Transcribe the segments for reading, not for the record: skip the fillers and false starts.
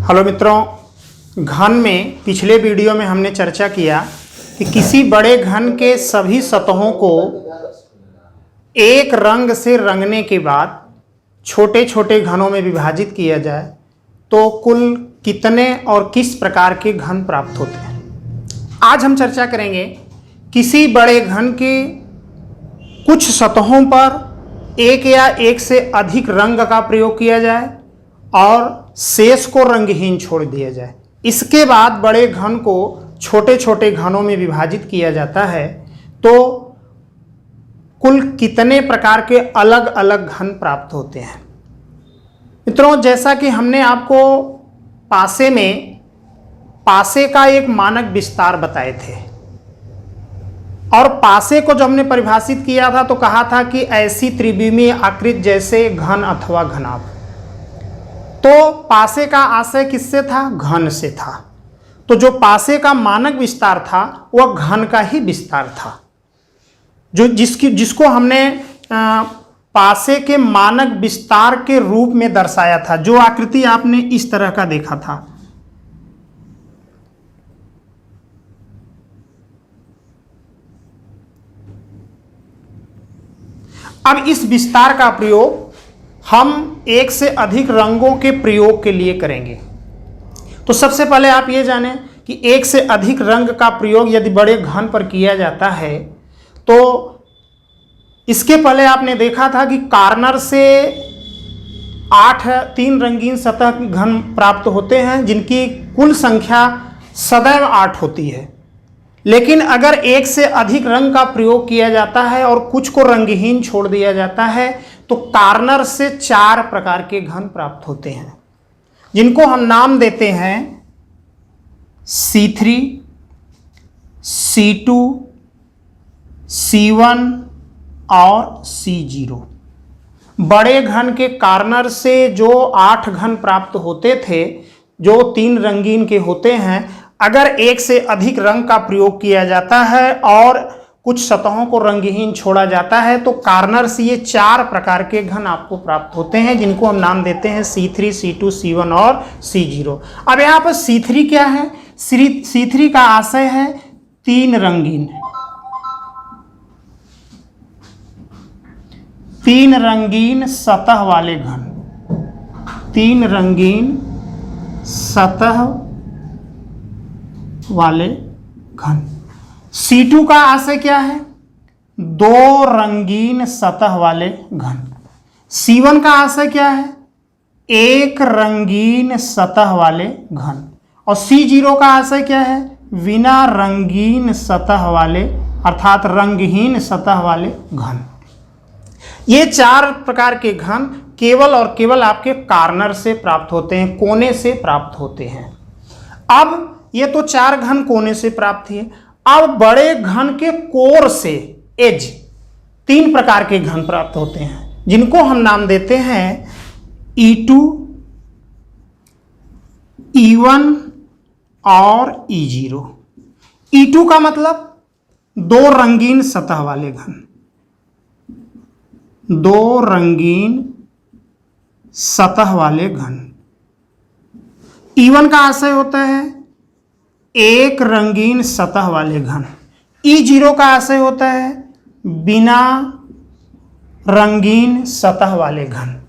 Hello मित्रों, घन में पिछले वीडियो में हमने चर्चा किया कि किसी बड़े घन के सभी सतहों को एक रंग से रंगने के बाद छोटे छोटे घनों में विभाजित किया जाए तो कुल कितने और किस प्रकार के घन प्राप्त होते हैं। आज हम चर्चा करेंगे किसी बड़े घन के कुछ सतहों पर एक या एक से अधिक रंग का प्रयोग किया जाए और शेष को रंगहीन छोड़ दिया जाए। इसके बाद बड़े घन को छोटे छोटे घनों में विभाजित किया जाता है तो कुल कितने प्रकार के अलग अलग घन प्राप्त होते हैं। मित्रों, जैसा कि हमने आपको पासे का एक मानक विस्तार बताए थे और पासे को जब हमने परिभाषित किया था तो कहा था कि ऐसी त्रिविमीय आकृति जैसे घन अथवा घनाभ। तो पासे का आशय किससे था? घन से था। तो जो पासे का मानक विस्तार था वह घन का ही विस्तार था, जिसको हमने पासे के मानक विस्तार के रूप में दर्शाया था। जो आकृति आपने इस तरह का देखा था, अब इस विस्तार का प्रयोग हम एक से अधिक रंगों के प्रयोग के लिए करेंगे। तो सबसे पहले आप ये जानें कि एक से अधिक रंग का प्रयोग यदि बड़े घन पर किया जाता है तो इसके पहले आपने देखा था कि कार्नर से 3 रंगीन सतह के घन प्राप्त होते हैं जिनकी कुल संख्या सदैव 8 होती है। लेकिन अगर एक से अधिक रंग का प्रयोग किया जाता है और कुछ को रंगहीन छोड़ दिया जाता है तो कार्नर से 4 प्रकार के घन प्राप्त होते हैं जिनको हम नाम देते हैं C3, C2, C1 और C0। बड़े घन के कार्नर से जो 8 घन प्राप्त होते थे जो 3 रंगीन के होते हैं, अगर एक से अधिक रंग का प्रयोग किया जाता है और कुछ सतहों को रंगहीन छोड़ा जाता है तो कार्नर से ये 4 प्रकार के घन आपको प्राप्त होते हैं जिनको हम नाम देते हैं C3, C2, C1 और C0। अब यहाँ पर C3 क्या है? C3 का आशय है 3 रंगीन, 3 रंगीन सतह वाले घन, 3 रंगीन सतह वाले घन। C2 का आशय क्या है? 2 रंगीन सतह वाले घन। C1 का आशय क्या है? 1 रंगीन सतह वाले घन। और C0 का आशय क्या है? बिना रंगीन सतह वाले अर्थात रंगहीन सतह वाले घन। ये 4 प्रकार के घन केवल और केवल आपके कार्नर से प्राप्त होते हैं, कोने से प्राप्त होते हैं। अब ये तो 4 घन कोने से प्राप्त हुए। अब बड़े घन के कोर से एज 3 प्रकार के घन प्राप्त होते हैं जिनको हम नाम देते हैं E2, E1 और E0। E2 का मतलब 2 रंगीन सतह वाले घन, 2 रंगीन सतह वाले घन। E1 का आशय होता है 1 रंगीन सतह वाले घन। E0 का आशय होता है बिना रंगीन सतह वाले घन।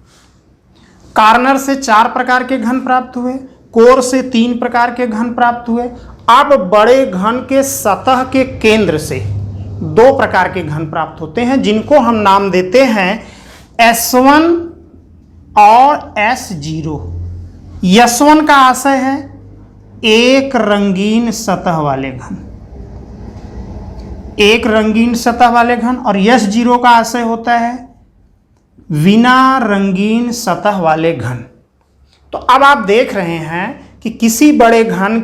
कार्नर से 4 प्रकार के घन प्राप्त हुए, कोर से 3 प्रकार के घन प्राप्त हुए। अब बड़े घन के सतह के केंद्र से 2 प्रकार के घन प्राप्त होते हैं जिनको हम नाम देते हैं S1 और S0। S1 का आशय है 1 रंगीन सतह वाले घन, 1 रंगीन सतह वाले घन। और S0 का आशय होता है बिना रंगीन सतह वाले घन। तो अब आप देख रहे हैं कि किसी बड़े घन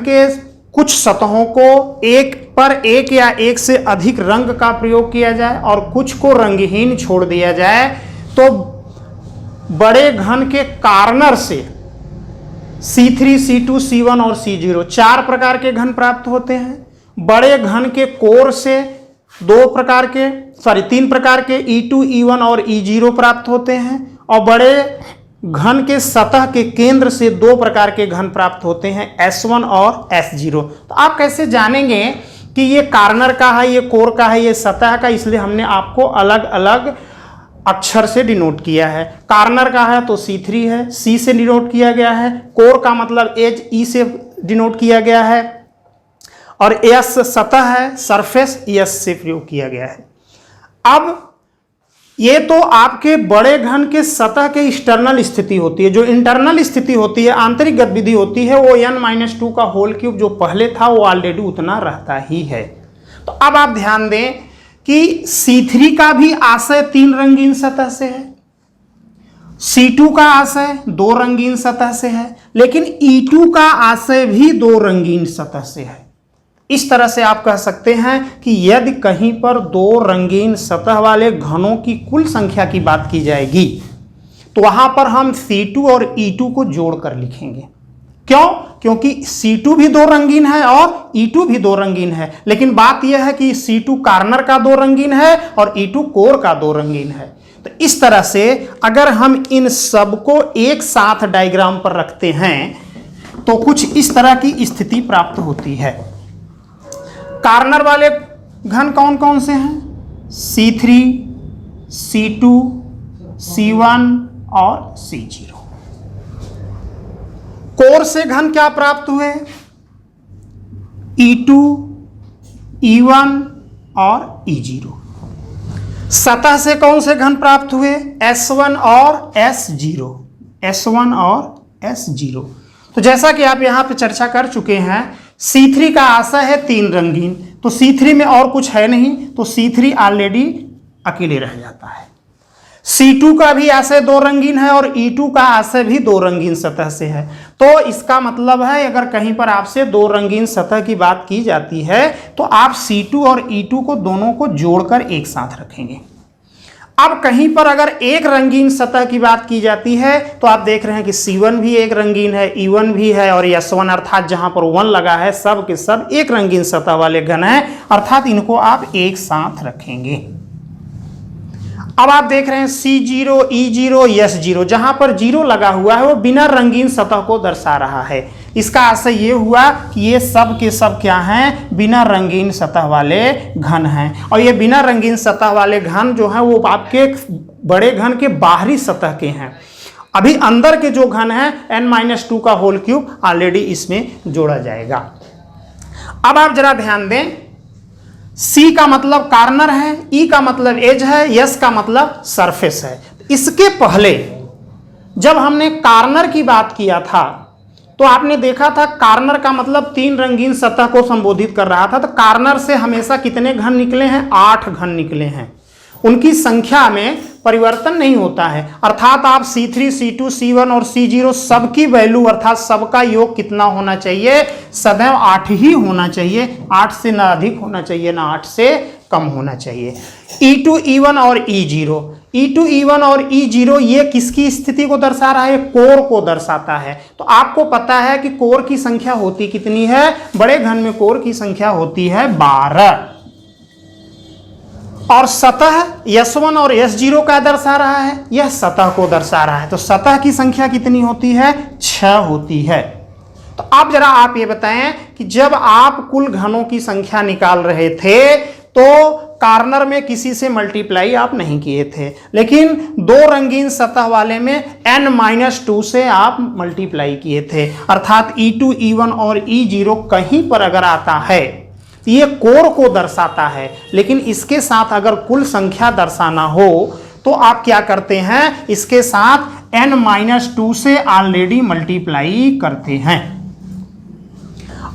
के कुछ सतहों को एक या एक से अधिक रंग का प्रयोग किया जाए और कुछ को रंगहीन छोड़ दिया जाए तो बड़े घन के कार्नर से C3, C2, C1 और C0 4 प्रकार के घन प्राप्त होते हैं। बड़े घन के कोर से 3 प्रकार के E2, E1 और E0 प्राप्त होते हैं और बड़े घन के सतह के केंद्र से दो प्रकार के घन प्राप्त होते हैं, S1 और S0। तो आप कैसे जानेंगे कि ये कॉर्नर का है, ये कोर का है, ये सतह का, इसलिए हमने आपको अलग अलग अक्षर से डिनोट किया है। कॉर्नर का है तो C3 है, C से डिनोट किया गया है। कोर का मतलब एज, E से डिनोट किया गया है। और S सतह है, सरफेस, S से प्रयोग किया गया है। अब ये तो आपके बड़े घन के सतह के एक्सटर्नल स्थिति होती है। जो इंटरनल स्थिति होती है, आंतरिक गतिविधि होती है, वो n-2 का होल क्यूब जो पहले था वो ऑलरेडी उतना रहता ही है। तो अब आप ध्यान दें कि C3 का भी आशय 3 रंगीन सतह से है, C2 का आशय 2 रंगीन सतह से है, लेकिन E2 का आशय भी 2 रंगीन सतह से है। इस तरह से आप कह सकते हैं कि यदि कहीं पर 2 रंगीन सतह वाले घनों की कुल संख्या की बात की जाएगी तो वहां पर हम C2 और E2 को जोड़कर लिखेंगे। क्यों? क्योंकि C2 भी 2 रंगीन है और E2 भी 2 रंगीन है, लेकिन बात यह है कि C2 कॉर्नर का 2 रंगीन है और E2 कोर का 2 रंगीन है। तो इस तरह से अगर हम इन सबको एक साथ डायग्राम पर रखते हैं तो कुछ इस तरह की स्थिति प्राप्त होती है। कॉर्नर वाले घन कौन कौन से हैं? C3, C2, C1 और C0। कोर से घन क्या प्राप्त हुए? E2, E1 और E0। सतह से कौन से घन प्राप्त हुए? S1 और S0, S1 और S0। तो जैसा कि आप यहां पे चर्चा कर चुके हैं, C3 का आशय है 3 रंगीन, तो C3 में और कुछ है नहीं, तो C3 ऑलरेडी अकेले रह जाता है। C2 का भी आशय 2 रंगीन है और E2 का आशय भी 2 रंगीन सतह से है। तो इसका मतलब है अगर कहीं पर आपसे 2 रंगीन सतह की बात की जाती है तो आप C2 और E2 को दोनों को जोड़कर एक साथ रखेंगे। अब कहीं पर अगर एक रंगीन सतह की बात की जाती है तो आप देख रहे हैं कि C1 भी एक रंगीन है, E1 भी है और S1 अर्थात जहां पर 1 लगा है सब के सब एक रंगीन सतह वाले घन हैं, अर्थात इनको आप एक साथ रखेंगे। अब आप देख रहे हैं C0, E0, S0, जहां पर 0 लगा हुआ है वो बिना रंगीन सतह को दर्शा रहा है। इसका आशय ये हुआ कि ये सब के सब क्या हैं? बिना रंगीन सतह वाले घन हैं। और ये बिना रंगीन सतह वाले घन जो हैं वो आपके बड़े घन के बाहरी सतह के हैं। अभी अंदर के जो घन हैं n-2 का होल क्यूब ऑलरेडी इसमें जोड़ा जाएगा। अब आप जरा ध्यान दें, C का मतलब कॉर्नर है, E का मतलब एज है, S का मतलब सरफेस है। इसके पहले जब हमने कॉर्नर की बात किया था तो आपने देखा था कॉर्नर का मतलब 3 रंगीन सतह को संबोधित कर रहा था। तो कॉर्नर से हमेशा कितने घन निकले हैं? 8 घन निकले हैं। उनकी संख्या में परिवर्तन नहीं होता है, अर्थात आप C3, C2, C1 और C0 सबकी वैल्यू अर्थात सबका योग कितना होना चाहिए? सदैव 8 ही होना चाहिए। 8 से ना अधिक होना चाहिए, ना 8 से कम होना चाहिए। E2, E1 और E0, E2, E1 और E0 ये किसकी स्थिति को दर्शा रहा है? कोर को दर्शाता है। तो आपको पता है कि कोर की संख्या होती कितनी है? बड़े घन में कोर की संख्या होती है 12। और सतह S1 और S0 का दर्शा रहा है? यह सतह को दर्शा रहा है। तो सतह की संख्या कितनी होती है? 6 होती है। तो अब जरा आप ये बताएं कि जब आप कुल घनों की संख्या निकाल रहे थे तो कॉर्नर में किसी से मल्टीप्लाई आप नहीं किए थे, लेकिन 2 रंगीन सतह वाले में n-2 से आप मल्टीप्लाई किए थे, अर्थात E2, E1 और E0 कहीं पर अगर आता है तो ये कोर को दर्शाता है, लेकिन इसके साथ अगर कुल संख्या दर्शाना हो तो आप क्या करते हैं? इसके साथ n-2 से ऑलरेडी मल्टीप्लाई करते हैं।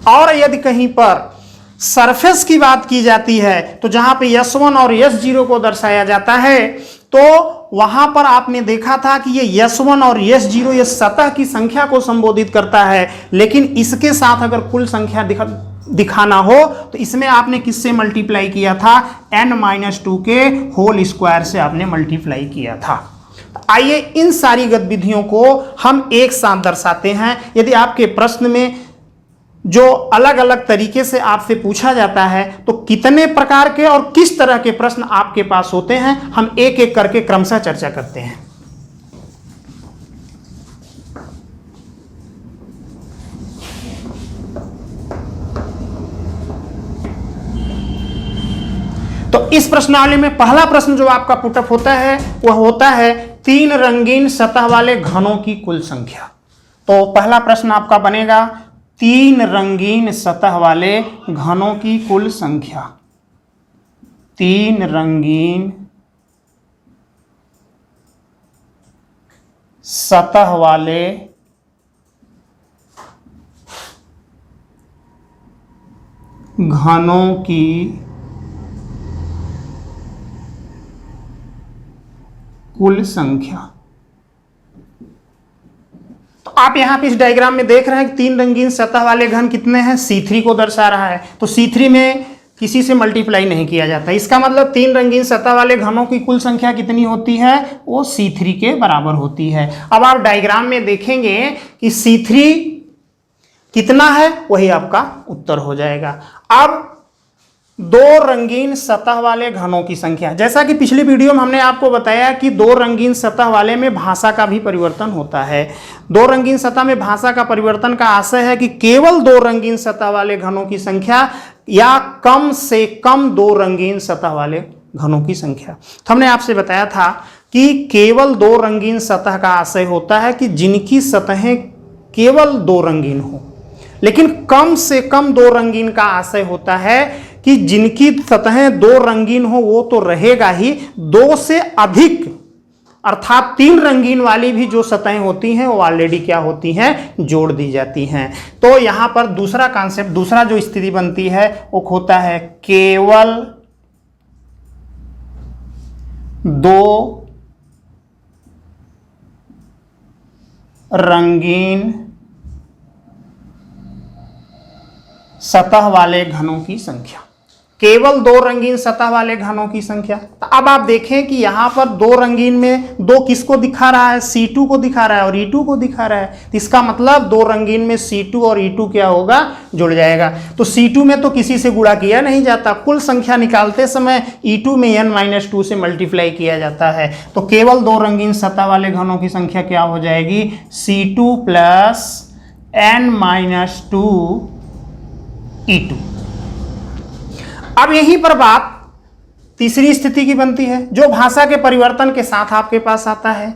और यदि कहीं पर सरफेस की बात की जाती है तो जहां पे S1 और S0 को दर्शाया जाता है तो वहां पर आपने देखा था कि ये S1 और S0 ये सतह की संख्या को संबोधित करता है, लेकिन इसके साथ अगर कुल संख्या दिखाना हो तो इसमें आपने किससे मल्टीप्लाई किया था? n-2 के होल स्क्वायर से आपने मल्टीप्लाई किया था। आइए इन सारी गतिविधियों को हम एक साथ दर्शाते हैं। यदि आपके प्रश्न में जो अलग अलग तरीके से आपसे पूछा जाता है तो कितने प्रकार के और किस तरह के प्रश्न आपके पास होते हैं, हम एक एक करके क्रमशः चर्चा करते हैं। तो इस प्रश्नावली में पहला प्रश्न जो आपका पुटअप होता है वह होता है 3 रंगीन सतह वाले घनों की कुल संख्या। तो पहला प्रश्न आपका बनेगा 3 रंगीन सतह वाले घनों की कुल संख्या। 3 रंगीन सतह वाले घनों की कुल संख्या। तो आप यहां पे इस डायग्राम में देख रहे हैं कि 3 रंगीन सतह वाले घन कितने हैं, C3 को दर्शा रहा है। तो C3 में किसी से मल्टीप्लाई नहीं किया जाता, इसका मतलब 3 रंगीन सतह वाले घनों की कुल संख्या कितनी होती है, वो C3 के बराबर होती है। अब आप डायग्राम में देखेंगे कि C3 कितना है, वही आपका उत्तर हो जाएगा। अब 2 रंगीन सतह वाले घनों की संख्या, जैसा कि पिछली वीडियो में हमने आपको बताया कि 2 रंगीन सतह वाले में भाषा का भी परिवर्तन होता है। 2 रंगीन सतह में भाषा का परिवर्तन का आशय है कि केवल 2 रंगीन सतह वाले घनों की संख्या या कम से कम 2 रंगीन सतह वाले घनों की संख्या। तो हमने आपसे बताया था कि केवल 2 रंगीन सतह का आशय होता है कि जिनकी सतहें केवल 2 रंगीन हो, लेकिन कम से कम 2 रंगीन का आशय होता है कि जिनकी सतहें 2 रंगीन हो वो तो रहेगा ही, 2 से अधिक अर्थात 3 रंगीन वाली भी जो सतहें होती हैं वो ऑलरेडी क्या होती हैं, जोड़ दी जाती हैं। तो यहां पर दूसरा कॉन्सेप्ट, दूसरा जो स्थिति बनती है वो होता है केवल 2 रंगीन सतह वाले घनों की संख्या। केवल 2 रंगीन सतह वाले घनों की संख्या। तो अब आप देखें कि यहां पर 2 रंगीन में 2 किसको दिखा रहा है, C2 को दिखा रहा है और E2 को दिखा रहा है। तो इसका मतलब 2 रंगीन में C2 और E2 क्या होगा, जुड़ जाएगा। तो C2 में तो किसी से गुणा किया नहीं जाता, कुल संख्या निकालते समय E2 में n-2 से मल्टीप्लाई किया जाता है। तो केवल 2 रंगीन सतह वाले घनों की संख्या क्या हो जाएगी, C2 प्लस n-2 E2। अब यहीं पर बात तीसरी स्थिति की बनती है, जो भाषा के परिवर्तन के साथ आपके पास आता है।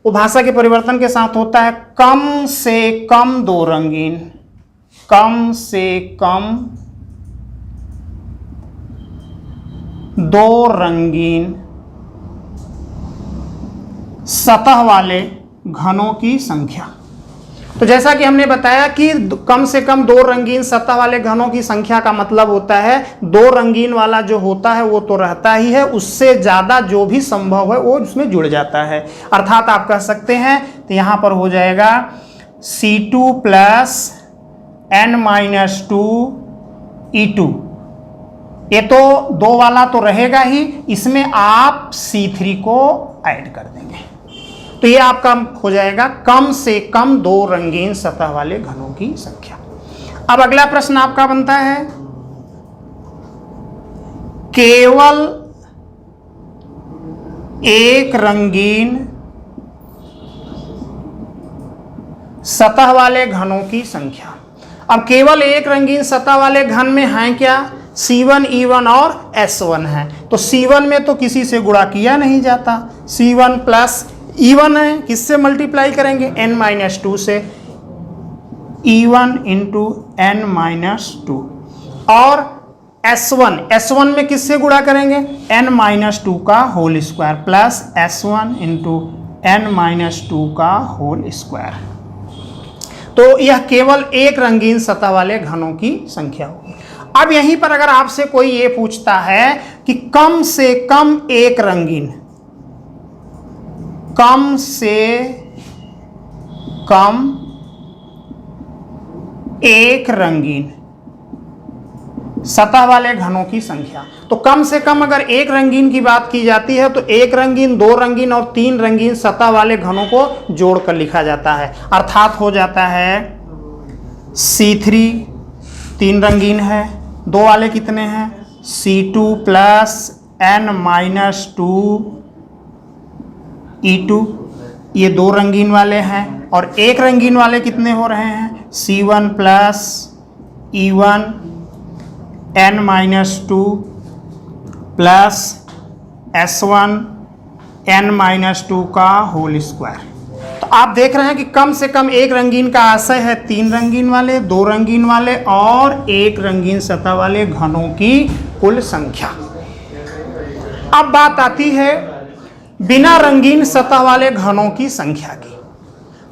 वो भाषा के परिवर्तन के साथ होता है कम से कम 2 रंगीन, कम से कम 2 रंगीन सतह वाले घनों की संख्या। तो जैसा कि हमने बताया कि कम से कम 2 रंगीन सतह वाले घनों की संख्या का मतलब होता है 2 रंगीन वाला जो होता है वो तो रहता ही है, उससे ज़्यादा जो भी संभव है वो उसमें जुड़ जाता है। अर्थात आप कह सकते हैं तो यहाँ पर हो जाएगा C2 प्लस n-2 E2। ये तो 2 वाला तो रहेगा ही, इसमें आप C3 को ऐड कर देंगे। तो ये आपका हो जाएगा कम से कम 2 रंगीन सतह वाले घनों की संख्या। अब अगला प्रश्न आपका बनता है केवल 1 रंगीन सतह वाले घनों की संख्या। अब केवल 1 रंगीन सतह वाले घन में हैं क्या, C1, E1 और S1 है। तो C1 में तो किसी से गुणा किया नहीं जाता, C1 प्लस E1 है, किससे मल्टीप्लाई करेंगे, n-2 से, E1 इंटू n-2। और S1 में किससे गुणा करेंगे, n-2 का whole square plus S1 into n-2 का होल स्क्वायर। तो यह केवल 1 रंगीन सतह वाले घनों की संख्या होगी। अब यहीं पर अगर आपसे कोई ये पूछता है कि कम से कम 1 रंगीन, कम से कम 1 रंगीन सतह वाले घनों की संख्या, तो कम से कम अगर 1 रंगीन की बात की जाती है तो 1 रंगीन, 2 रंगीन और 3 रंगीन सतह वाले घनों को जोड़कर लिखा जाता है। अर्थात हो जाता है C3 3 रंगीन है, 2 वाले कितने हैं, C2 प्लस n-2 E2, ये 2 रंगीन वाले हैं। और 1 रंगीन वाले कितने हो रहे हैं, C1 plus E1 n-2 plus S1 n-2 का होल स्क्वायर। तो आप देख रहे हैं कि कम से कम एक रंगीन का आशय है 3 रंगीन वाले, 2 रंगीन वाले और 1 रंगीन सतह वाले घनों की कुल संख्या। अब बात आती है बिना रंगीन सतह वाले घनों की संख्या की।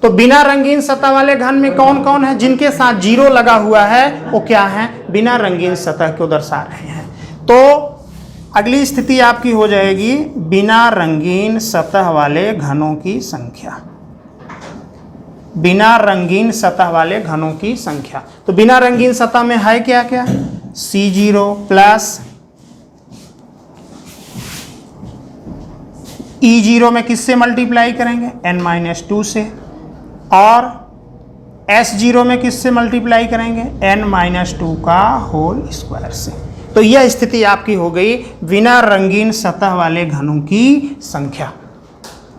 तो बिना रंगीन सतह वाले घन में कौन कौन है? जिनके साथ 0 लगा हुआ है वो क्या है? बिना रंगीन सतह को दर्शा रहे हैं। तो अगली स्थिति आपकी हो जाएगी बिना रंगीन सतह वाले घनों की संख्या। बिना रंगीन सतह वाले घनों की संख्या। तो बिना रंगीन सतह में है क्या क्या? C0 प्लस E0 में किससे मल्टीप्लाई करेंगे? n-2 से। और S0 में किससे मल्टीप्लाई करेंगे? n-2 का होल स्क्वायर से। तो यह स्थिति आपकी हो गई बिना रंगीन सतह वाले घनों की संख्या।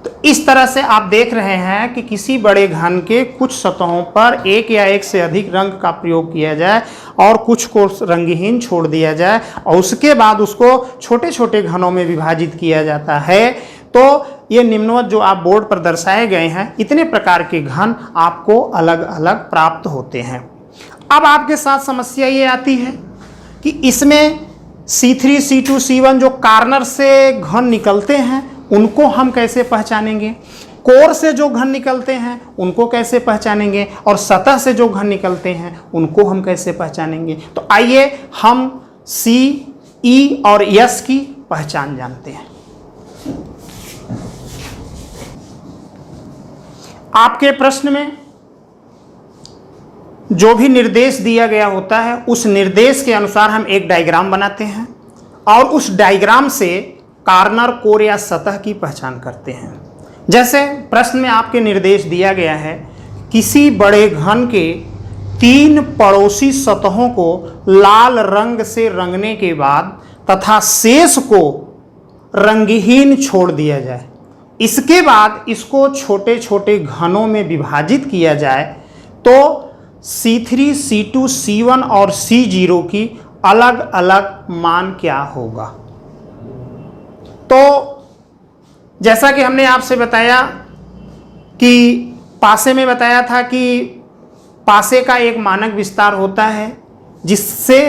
तो इस तरह से आप देख रहे हैं कि किसी बड़े घन के कुछ सतहों पर एक या एक से अधिक रंग का प्रयोग किया जाए और कुछ को रंगहीन छोड़ दिया जाए और उसके बाद उसको छोटे छोटे घनों में विभाजित किया जाता है। तो ये निम्नवत जो आप बोर्ड पर दर्शाए गए हैं, इतने प्रकार के घन आपको अलग अलग प्राप्त होते हैं। अब आपके साथ समस्या ये आती है कि इसमें C3, C2, C1 जो कार्नर से घन निकलते हैं उनको हम कैसे पहचानेंगे? कोर से जो घन निकलते हैं उनको कैसे पहचानेंगे? और सतह से जो घन निकलते हैं उनको हम कैसे पहचानेंगे? तो आइए हम C, E और S की पहचान जानते हैं। आपके प्रश्न में जो भी निर्देश दिया गया होता है उस निर्देश के अनुसार हम एक डायग्राम बनाते हैं और उस डायग्राम से कार्नर, कोर या सतह की पहचान करते हैं। जैसे प्रश्न में आपके निर्देश दिया गया है किसी बड़े घन के 3 पड़ोसी सतहों को लाल रंग से रंगने के बाद तथा शेष को रंगहीन छोड़ दिया जाए, इसके बाद इसको छोटे छोटे घनों में विभाजित किया जाए तो C3, C2, C1 और C0 की अलग अलग मान क्या होगा? तो जैसा कि हमने आपसे बताया कि पासे में बताया था कि पासे का एक मानक विस्तार होता है जिससे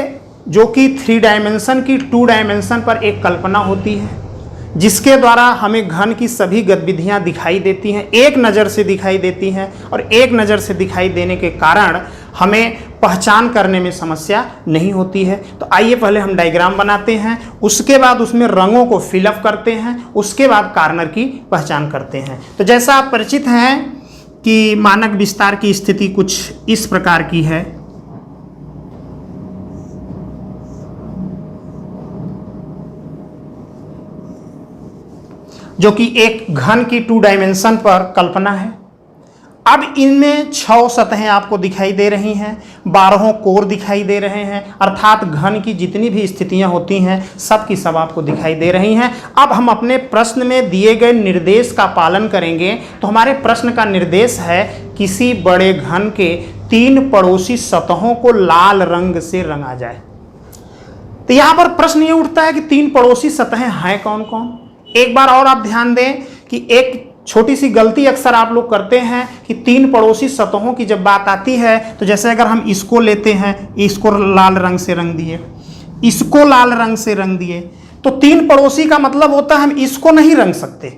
जो कि 3 डायमेंशन की 2 डायमेंशन पर एक कल्पना होती है जिसके द्वारा हमें घन की सभी गतिविधियां दिखाई देती हैं, एक नज़र से दिखाई देती हैं और एक नज़र से दिखाई देने के कारण हमें पहचान करने में समस्या नहीं होती है। तो आइए पहले हम डायग्राम बनाते हैं, उसके बाद उसमें रंगों को फिलअप करते हैं, उसके बाद कार्नर की पहचान करते हैं। तो जैसा आप परिचित हैं कि मानक विस्तार की स्थिति कुछ इस प्रकार की है। जो कि एक घन की 2 डायमेंशन पर कल्पना है। अब इनमें 6 सतहें आपको दिखाई दे रही हैं, 12 कोर दिखाई दे रहे हैं, अर्थात घन की जितनी भी स्थितियां होती हैं सब की सब आपको दिखाई दे रही हैं। अब हम अपने प्रश्न में दिए गए निर्देश का पालन करेंगे। तो हमारे प्रश्न का निर्देश है किसी बड़े घन के 3 पड़ोसी सतहों को लाल रंग से रंगा जाए। तो यहाँ पर प्रश्न ये उठता है कि 3 पड़ोसी सतहें हैं कौन कौन? एक बार और आप ध्यान दें कि एक छोटी सी गलती अक्सर आप लोग करते हैं कि 3 पड़ोसी सतहों की जब बात आती है तो जैसे अगर हम इसको लेते हैं, इसको लाल रंग से रंग दिए, इसको लाल रंग से रंग दिए, तो 3 पड़ोसी का मतलब होता है हम इसको नहीं रंग सकते।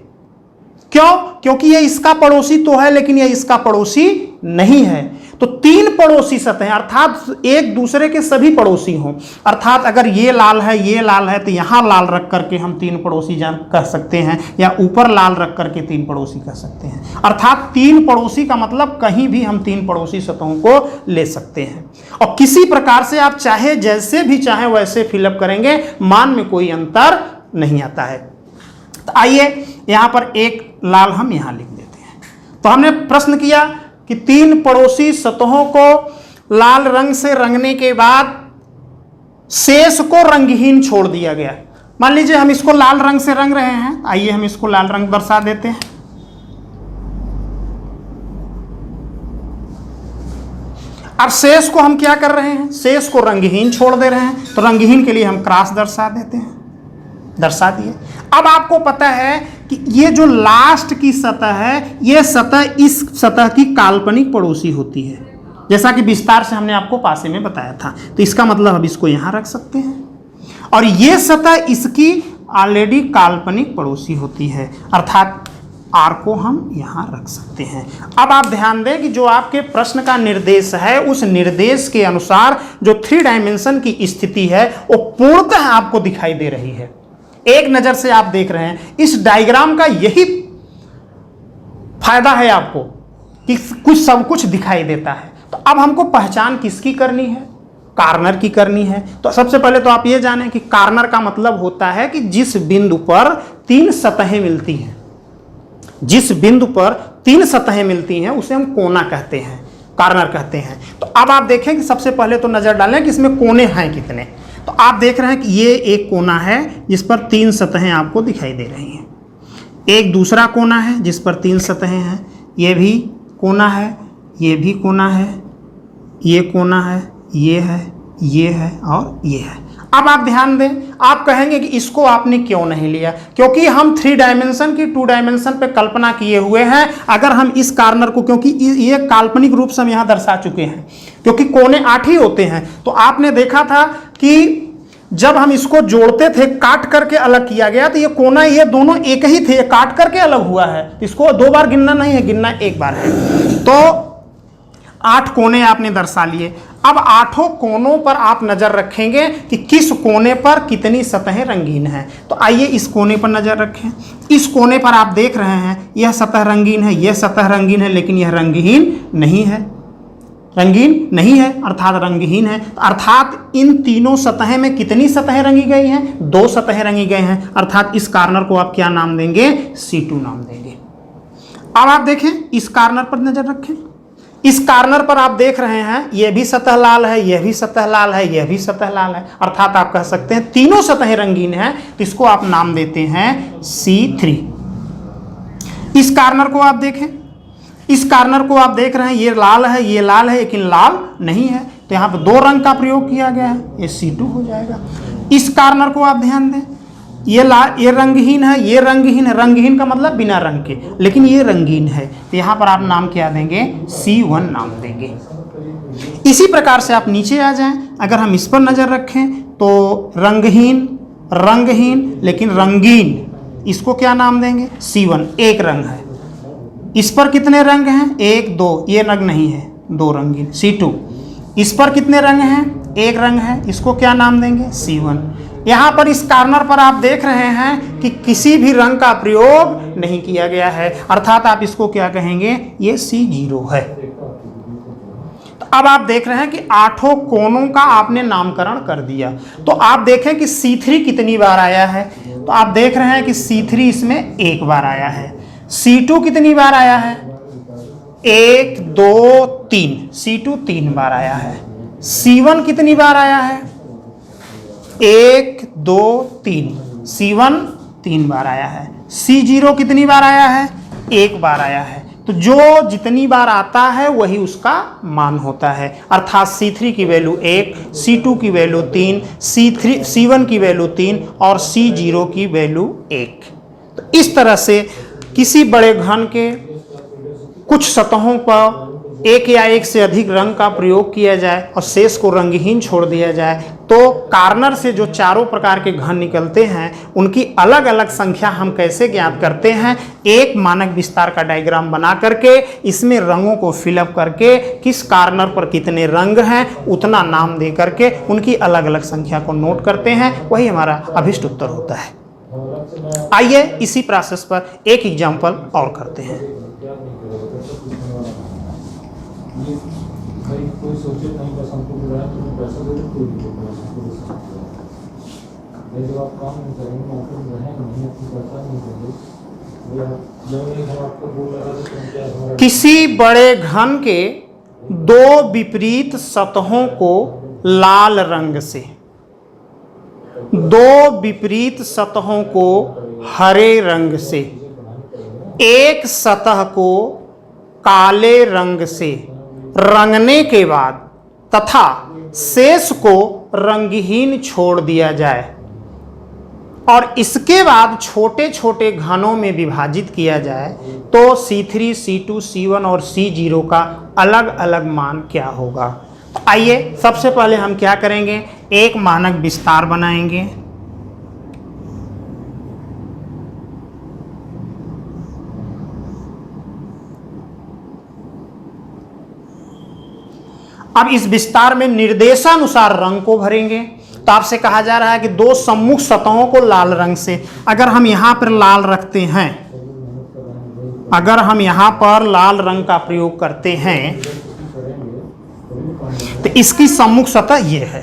क्यों? क्योंकि ये इसका पड़ोसी तो है लेकिन ये इसका पड़ोसी नहीं है। तो 3 पड़ोसी सतहें अर्थात एक दूसरे के सभी पड़ोसी हों, अर्थात अगर ये लाल है ये लाल है तो यहाँ लाल रख करके हम 3 पड़ोसी कह सकते हैं या ऊपर लाल रख करके 3 पड़ोसी कह सकते हैं। अर्थात 3 पड़ोसी का मतलब कहीं भी हम 3 पड़ोसी सतहों को ले सकते हैं और किसी प्रकार से आप चाहे जैसे भी चाहे वैसे फिलअप करेंगे, मान में कोई अंतर नहीं आता है। तो आइए यहाँ पर एक लाल हम यहाँ लिख देते हैं। तो हमने प्रश्न किया कि 3 पड़ोसी सतहों को लाल रंग से रंगने के बाद शेष को रंगहीन छोड़ दिया गया। मान लीजिए हम इसको लाल रंग से रंग रहे हैं, आइए हम इसको लाल रंग दर्शा देते हैं। अब शेष को हम क्या कर रहे हैं? शेष को रंगहीन छोड़ दे रहे हैं, तो रंगहीन के लिए हम क्रॉस दर्शा देते हैं। दर्शा दिए। अब आपको पता है कि ये जो लास्ट की सतह है, ये सतह इस सतह की काल्पनिक पड़ोसी होती है, जैसा कि विस्तार से हमने आपको पासे में बताया था। तो इसका मतलब अब इसको यहां रख सकते हैं, और ये सतह इसकी ऑलरेडी काल्पनिक पड़ोसी होती है, अर्थात आर को हम यहां रख सकते हैं। अब आप ध्यान दें कि जो आपके प्रश्न का निर्देश है, उस निर्देश के अनुसार जो 3 डायमेंशन की स्थिति है वो पूर्णतः आपको दिखाई दे रही है। एक नजर से आप देख रहे हैं, इस डायग्राम का यही फायदा है आपको कि कुछ सब कुछ दिखाई देता है। तो अब हमको पहचान किसकी करनी है? कार्नर की करनी है। तो सबसे पहले तो आप ये जानें कि कार्नर का मतलब होता है कि जिस बिंदु पर 3 सतहें मिलती हैं, जिस बिंदु पर 3 सतहें मिलती हैं उसे हम कोना कहते हैं, कार्नर कहते हैं। तो अब आप देखें कि सबसे पहले तो नजर डालें कि इसमें कोने हैं कितने। तो आप देख रहे हैं कि ये एक कोना है जिस पर 3 सतहें आपको दिखाई दे रही हैं। एक दूसरा कोना है जिस पर 3 सतहें हैं, ये भी कोना है, ये भी कोना है, ये कोना है, ये है, ये है और ये है। अब आप ध्यान दें, आप कहेंगे कि इसको आपने क्यों नहीं लिया? क्योंकि हम 3 डायमेंशन की 2 डायमेंशन पे कल्पना किए हुए हैं। अगर हम इस कार्नर को, क्योंकि ये काल्पनिक रूप से हम यहाँ दर्शा चुके हैं, क्योंकि कोने 8 ही होते हैं। तो आपने देखा था कि जब हम इसको जोड़ते थे, काट करके अलग किया गया, तो ये कोना ये दोनों एक ही थे, ये काट करके अलग हुआ है। इसको 2 बार गिनना नहीं है, गिनना 1 बार है। तो 8 कोने आपने दर्शा लिए। अब 8 कोनों पर आप नजर रखेंगे कि किस कोने पर कितनी सतहें रंगीन हैं। तो आइए इस कोने पर नजर रखें। इस कोने पर आप देख रहे हैं यह सतह रंगीन है, यह सतह रंगीन है, लेकिन यह रंगहीन नहीं है, रंगीन नहीं है, अर्थात रंगहीन है। अर्थात इन तीनों सतहें में कितनी सतहें रंगी गई हैं? 2 सतहें रंगी गई हैं। अर्थात इस कार्नर को आप क्या नाम देंगे? C2 नाम देंगे। अब आप देखें, इस कार्नर पर नजर रखें। इस कार्नर पर आप देख रहे हैं यह भी सतह लाल है, यह भी सतह लाल है, यह भी सतह लाल है। अर्थात आप कह सकते हैं तीनों सतहें रंगीन हैं, तो इसको आप नाम देते हैं C3। इस कार्नर को आप देखें, इस कार्नर को आप देख रहे हैं ये लाल है, ये लाल है, लेकिन लाल नहीं है, तो यहाँ पर 2 रंग का प्रयोग किया गया है, ये C2 हो जाएगा। इस कार्नर को आप ध्यान दें, ये रंगहीन है, ये रंगहीन है। रंगहीन का मतलब बिना रंग के, लेकिन ये रंगीन है, तो यहाँ पर आप नाम क्या देंगे? C1 नाम देंगे। इसी प्रकार से आप नीचे आ जाएं, अगर हम इस पर नजर रखें तो रंगहीन, रंगहीन लेकिन रंगीन, इसको क्या नाम देंगे? C1, एक रंग है। इस पर कितने रंग हैं? 1 2, ये रंग नहीं है, 2 रंगीन, C2। इस पर कितने रंग हैं? 1 रंग है, इसको क्या नाम देंगे? C1। यहाँ पर इस कार्नर पर आप देख रहे हैं कि किसी भी रंग का प्रयोग नहीं किया गया है, अर्थात आप इसको क्या कहेंगे? ये C0 है। तो अब आप देख रहे हैं कि 8 कोनों का आपने नामकरण कर दिया। तो आप देखें कि C3 कितनी बार आया है। तो आप देख रहे हैं कि C3 इसमें 1 बार आया है। C2 कितनी बार आया है? 1 2 3, C2 3 बार आया है। C1 कितनी बार आया है? 1 2 3, C1 3 बार आया है। C0 कितनी बार आया है? 1 बार आया है। तो जो जितनी बार आता है वही उसका मान होता है, अर्थात C3 की वैल्यू 1, C2 की वैल्यू 3, C1 की वैल्यू 3 और C0 की वैल्यू 1। तो इस तरह से किसी बड़े घन के कुछ सतहों पर 1 या 1 से अधिक रंग का प्रयोग किया जाए और शेष को रंगहीन छोड़ दिया जाए, तो कार्नर से जो चारों प्रकार के घन निकलते हैं उनकी अलग अलग संख्या हम कैसे ज्ञात करते हैं? एक मानक विस्तार का डायग्राम बना करके इसमें रंगों को फिलअप करके किस कार्नर पर कितने रंग हैं उतना नाम दे करके उनकी अलग अलग संख्या को नोट करते हैं, वही हमारा अभिष्ट उत्तर होता है। आइए इसी प्रोसेस पर एक एग्जाम्पल और करते हैं। कोई सोचे नहीं, बस हमको बुलाया तो पैसा दे दो, कोई जब आप काम नहीं करेंगे आपको रहेंगे नहीं, आपको पैसा नहीं देंगे। किसी बड़े घन के 2 विपरीत सतहों को लाल रंग से, 2 विपरीत सतहों को हरे रंग से, एक सतह को काले रंग से रंगने के बाद तथा शेष को रंगहीन छोड़ दिया जाए और इसके बाद छोटे छोटे घनों में विभाजित किया जाए तो C3, C2, C1 और C0 का अलग अलग मान क्या होगा। तो आइए सबसे पहले हम क्या करेंगे, एक मानक विस्तार बनाएंगे। अब इस विस्तार में निर्देशानुसार रंग को भरेंगे। तो आपसे कहा जा रहा है कि दो सम्मुख सतहों को लाल रंग से, अगर हम यहां पर लाल रखते हैं, अगर हम यहां पर लाल रंग का प्रयोग करते हैं तो इसकी सम्मुख सतह ये है।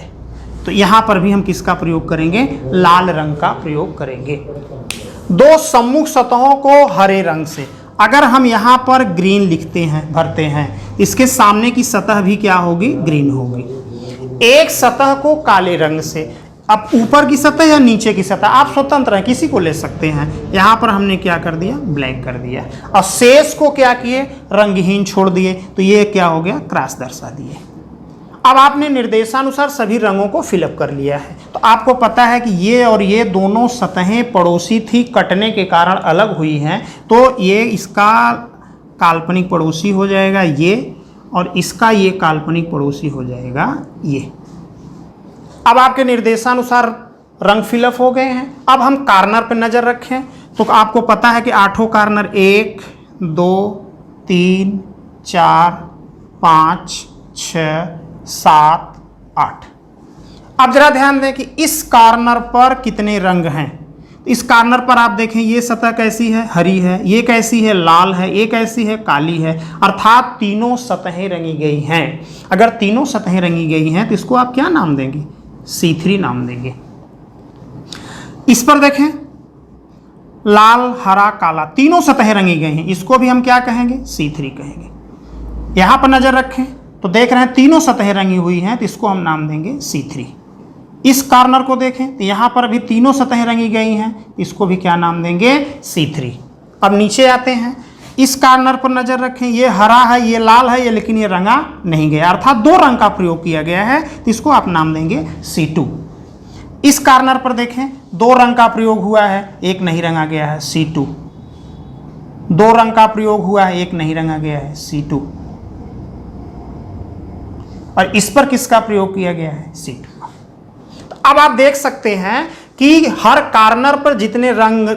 तो यहां पर भी हम किसका प्रयोग करेंगे, लाल रंग का प्रयोग करेंगे। दो सम्मुख सतहों को हरे रंग से, अगर हम यहां पर ग्रीन लिखते हैं, भरते हैं, इसके सामने की सतह भी क्या होगी, ग्रीन होगी। एक सतह को काले रंग से, अब ऊपर की सतह या नीचे की सतह आप स्वतंत्र हैं, किसी को ले सकते हैं। यहां पर हमने क्या कर दिया, ब्लैक कर दिया, और शेष को क्या किए, रंगहीन छोड़ दिए। तो ये क्या हो गया, क्रॉस दर्शा दिए। अब आपने निर्देशानुसार सभी रंगों को फिलअप कर लिया है। तो आपको पता है कि ये और ये दोनों सतहें पड़ोसी थी, कटने के कारण अलग हुई हैं। तो ये इसका काल्पनिक पड़ोसी हो जाएगा ये, और इसका ये काल्पनिक पड़ोसी हो जाएगा ये। अब आपके निर्देशानुसार रंग फिलअप हो गए हैं। अब हम कार्नर पर नजर रखें तो आपको पता है कि 8 कार्नर 1, 2, 3, 4, 5, 6, 7, 8। अब जरा ध्यान दें कि इस कार्नर पर कितने रंग हैं। इस कार्नर पर आप देखें, ये सतह कैसी है, हरी है, ये कैसी है, लाल है, ये कैसी है, काली है, अर्थात तीनों सतहें रंगी गई हैं। अगर तीनों सतहें रंगी गई हैं तो इसको आप क्या नाम देंगे, C3 नाम देंगे। इस पर देखें, लाल, हरा, काला, तीनों सतहें रंगी गई हैं, इसको भी हम क्या कहेंगे, C3 कहेंगे। यहां पर नजर रखें तो देख रहे हैं तीनों सतहें रंगी हुई हैं, तो इसको हम नाम देंगे C3। इस कार्नर को देखें तो यहां पर भी तीनों सतहें रंगी गई हैं, इसको भी क्या नाम देंगे, C3। अब नीचे आते हैं, इस कार्नर पर नजर रखें, ये हरा है, ये लाल है, ये लेकिन ये रंगा नहीं गया, अर्थात 2 रंग का प्रयोग किया गया है, तो इसको आप नाम देंगे C2। इस कार्नर पर देखें, 2 रंग का प्रयोग हुआ है, एक नहीं रंगा गया है, C2। 2 रंग का प्रयोग हुआ है, एक नहीं रंगा गया है, C2। और इस पर किसका प्रयोग किया गया है, C2। अब आप देख सकते हैं कि हर कार्नर पर जितने रंग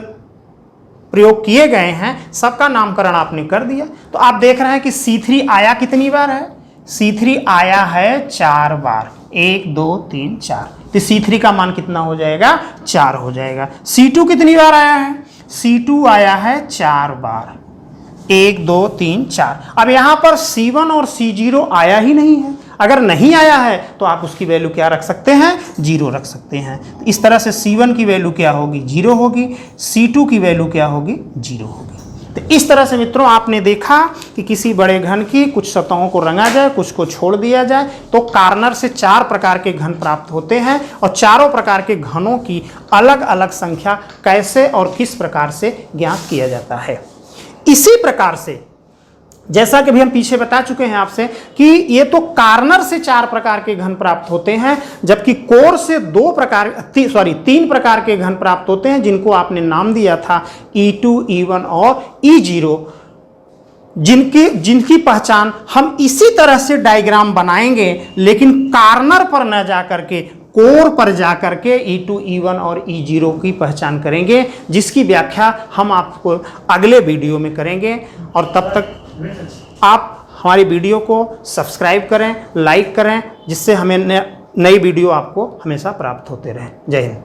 प्रयोग किए गए हैं सबका नामकरण आपने कर दिया। तो आप देख रहे हैं कि C3 आया कितनी बार है, C3 आया है 4 बार, 1, 2, 3, 4। तो C3 का मान कितना हो जाएगा, 4 हो जाएगा। C2 कितनी बार आया है, C2 आया है 4 बार, 1, 2, 3, 4। अब यहां पर C1 और C0 आया ही नहीं है। अगर नहीं आया है तो आप उसकी वैल्यू क्या रख सकते हैं, 0 रख सकते हैं। तो इस तरह से C1 की वैल्यू क्या होगी, 0 होगी, C2 की वैल्यू क्या होगी, 0 होगी। तो इस तरह से मित्रों आपने देखा कि किसी बड़े घन की कुछ सतहों को रंगा जाए, कुछ को छोड़ दिया जाए, तो कार्नर से 4 प्रकार के घन प्राप्त होते हैं, और चारों प्रकार के घनों की अलग अलग संख्या कैसे और किस प्रकार से ज्ञात किया जाता है। इसी प्रकार से जैसा कि भी हम पीछे बता चुके हैं आपसे कि ये तो कार्नर से 4 प्रकार के घन प्राप्त होते हैं, जबकि कोर से 3 प्रकार के घन प्राप्त होते हैं, जिनको आपने नाम दिया था E2, E1 और E0, जिनकी पहचान हम इसी तरह से डायग्राम बनाएंगे, लेकिन कार्नर पर न जाकर के कोर पर जाकर के E2, E1 और E0 की पहचान करेंगे, जिसकी व्याख्या हम आपको अगले वीडियो में करेंगे। और तब तक आप हमारी वीडियो को सब्सक्राइब करें, लाइक करें, जिससे हमें नई वीडियो आपको हमेशा प्राप्त होते रहें। जय हिंद।